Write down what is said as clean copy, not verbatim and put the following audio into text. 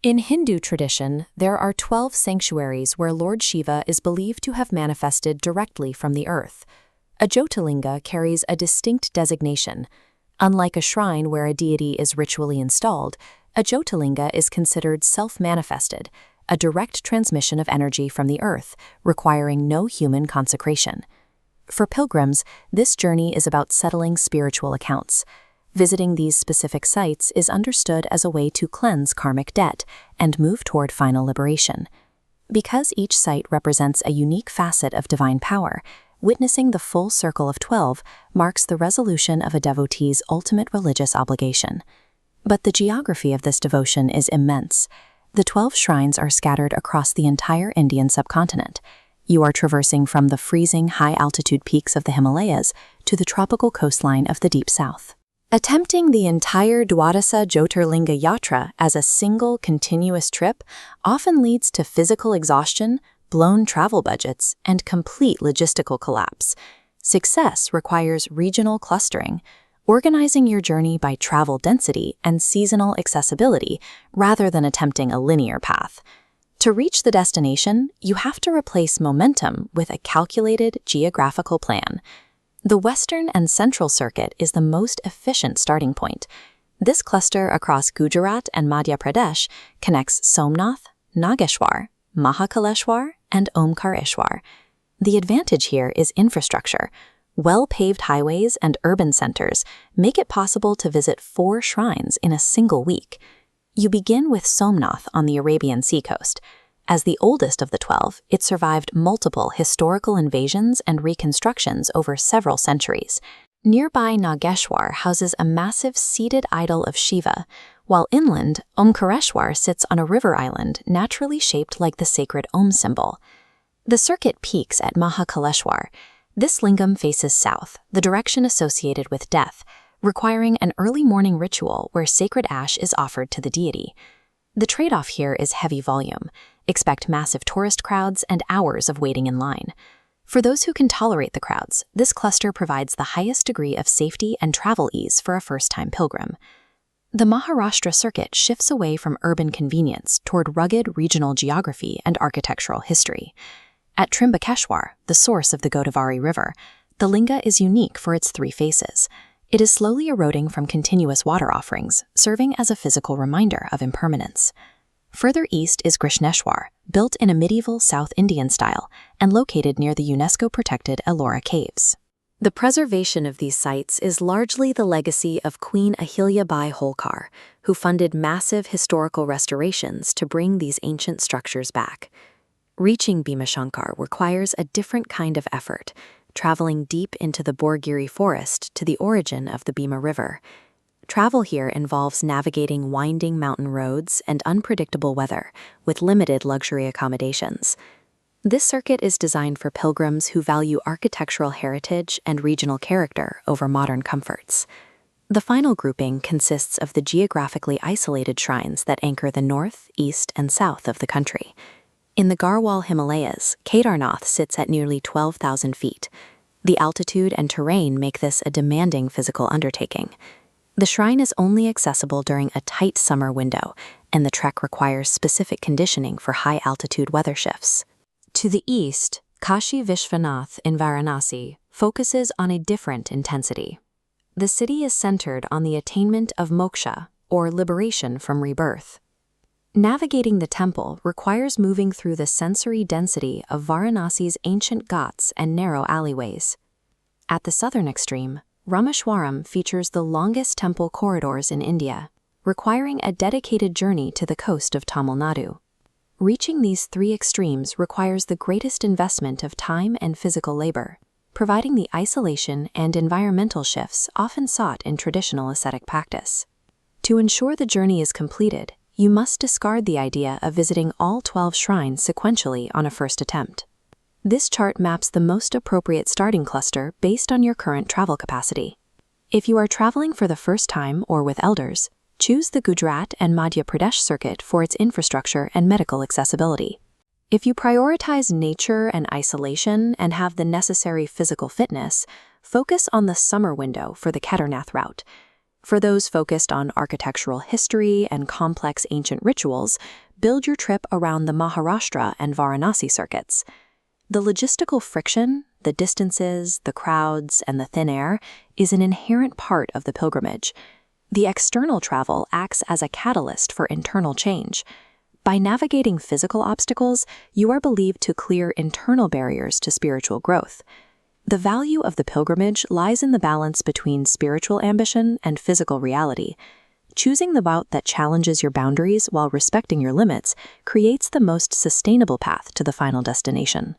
In Hindu tradition, there are 12 sanctuaries where Lord Shiva is believed to have manifested directly from the earth. A Jyotirlinga carries a distinct designation. Unlike a shrine where a deity is ritually installed, a Jyotirlinga is considered self-manifested, a direct transmission of energy from the earth, requiring no human consecration. For pilgrims, this journey is about settling spiritual accounts. Visiting these specific sites is understood as a way to cleanse karmic debt and move toward final liberation. Because each site represents a unique facet of divine power, witnessing the full circle of 12 marks the resolution of a devotee's ultimate religious obligation. But the geography of this devotion is immense. The 12 shrines are scattered across the entire Indian subcontinent. You are traversing from the freezing high-altitude peaks of the Himalayas to the tropical coastline of the deep south. Attempting the entire Dwadasa Jyotirlinga Yatra as a single, continuous trip often leads to physical exhaustion, blown travel budgets, and complete logistical collapse. Success requires regional clustering, organizing your journey by travel density and seasonal accessibility rather than attempting a linear path. To reach the destination, you have to replace momentum with a calculated geographical plan. The Western and Central Circuit is the most efficient starting point. This cluster across Gujarat and Madhya Pradesh connects Somnath, Nageshwar, Mahakaleshwar, and Omkareshwar. The advantage here is infrastructure. Well-paved highways and urban centers make it possible to visit 4 shrines in a single week. You begin with Somnath on the Arabian seacoast. As the oldest of the 12, it survived multiple historical invasions and reconstructions over several centuries. Nearby Nageshwar houses a massive seated idol of Shiva, while inland, Omkareshwar sits on a river island naturally shaped like the sacred Om symbol. The circuit peaks at Mahakaleshwar. This lingam faces south, the direction associated with death, requiring an early morning ritual where sacred ash is offered to the deity. The trade-off here is heavy volume. Expect massive tourist crowds and hours of waiting in line. For those who can tolerate the crowds, this cluster provides the highest degree of safety and travel ease for a first-time pilgrim. The Maharashtra circuit shifts away from urban convenience toward rugged regional geography and architectural history. At Trimbakeshwar, the source of the Godavari River, the linga is unique for its 3 faces. It is slowly eroding from continuous water offerings, serving as a physical reminder of impermanence. Further east is Krishneshwar, built in a medieval South Indian style and located near the UNESCO-protected Ellora Caves. The preservation of these sites is largely the legacy of Queen Ahilyabai Holkar, who funded massive historical restorations to bring these ancient structures back. Reaching Bhimashankar requires a different kind of effort, traveling deep into the Borgiri forest to the origin of the Bhima River. Travel here involves navigating winding mountain roads and unpredictable weather, with limited luxury accommodations. This circuit is designed for pilgrims who value architectural heritage and regional character over modern comforts. The final grouping consists of the geographically isolated shrines that anchor the north, east, and south of the country. In the Garhwal Himalayas, Kedarnath sits at nearly 12,000 feet. The altitude and terrain make this a demanding physical undertaking. The shrine is only accessible during a tight summer window, and the trek requires specific conditioning for high-altitude weather shifts. To the east, Kashi Vishwanath in Varanasi focuses on a different intensity. The city is centered on the attainment of moksha, or liberation from rebirth. Navigating the temple requires moving through the sensory density of Varanasi's ancient ghats and narrow alleyways. At the southern extreme, Rameswaram features the longest temple corridors in India, requiring a dedicated journey to the coast of Tamil Nadu. Reaching these 3 extremes requires the greatest investment of time and physical labor, providing the isolation and environmental shifts often sought in traditional ascetic practice. To ensure the journey is completed, you must discard the idea of visiting all 12 shrines sequentially on a first attempt. This chart maps the most appropriate starting cluster based on your current travel capacity. If you are traveling for the first time or with elders, choose the Gujarat and Madhya Pradesh circuit for its infrastructure and medical accessibility. If you prioritize nature and isolation and have the necessary physical fitness, focus on the summer window for the Kedarnath route. For those focused on architectural history and complex ancient rituals, build your trip around the Maharashtra and Varanasi circuits. The logistical friction, the distances, the crowds, and the thin air is an inherent part of the pilgrimage. The external travel acts as a catalyst for internal change. By navigating physical obstacles, you are believed to clear internal barriers to spiritual growth. The value of the pilgrimage lies in the balance between spiritual ambition and physical reality. Choosing the route that challenges your boundaries while respecting your limits creates the most sustainable path to the final destination.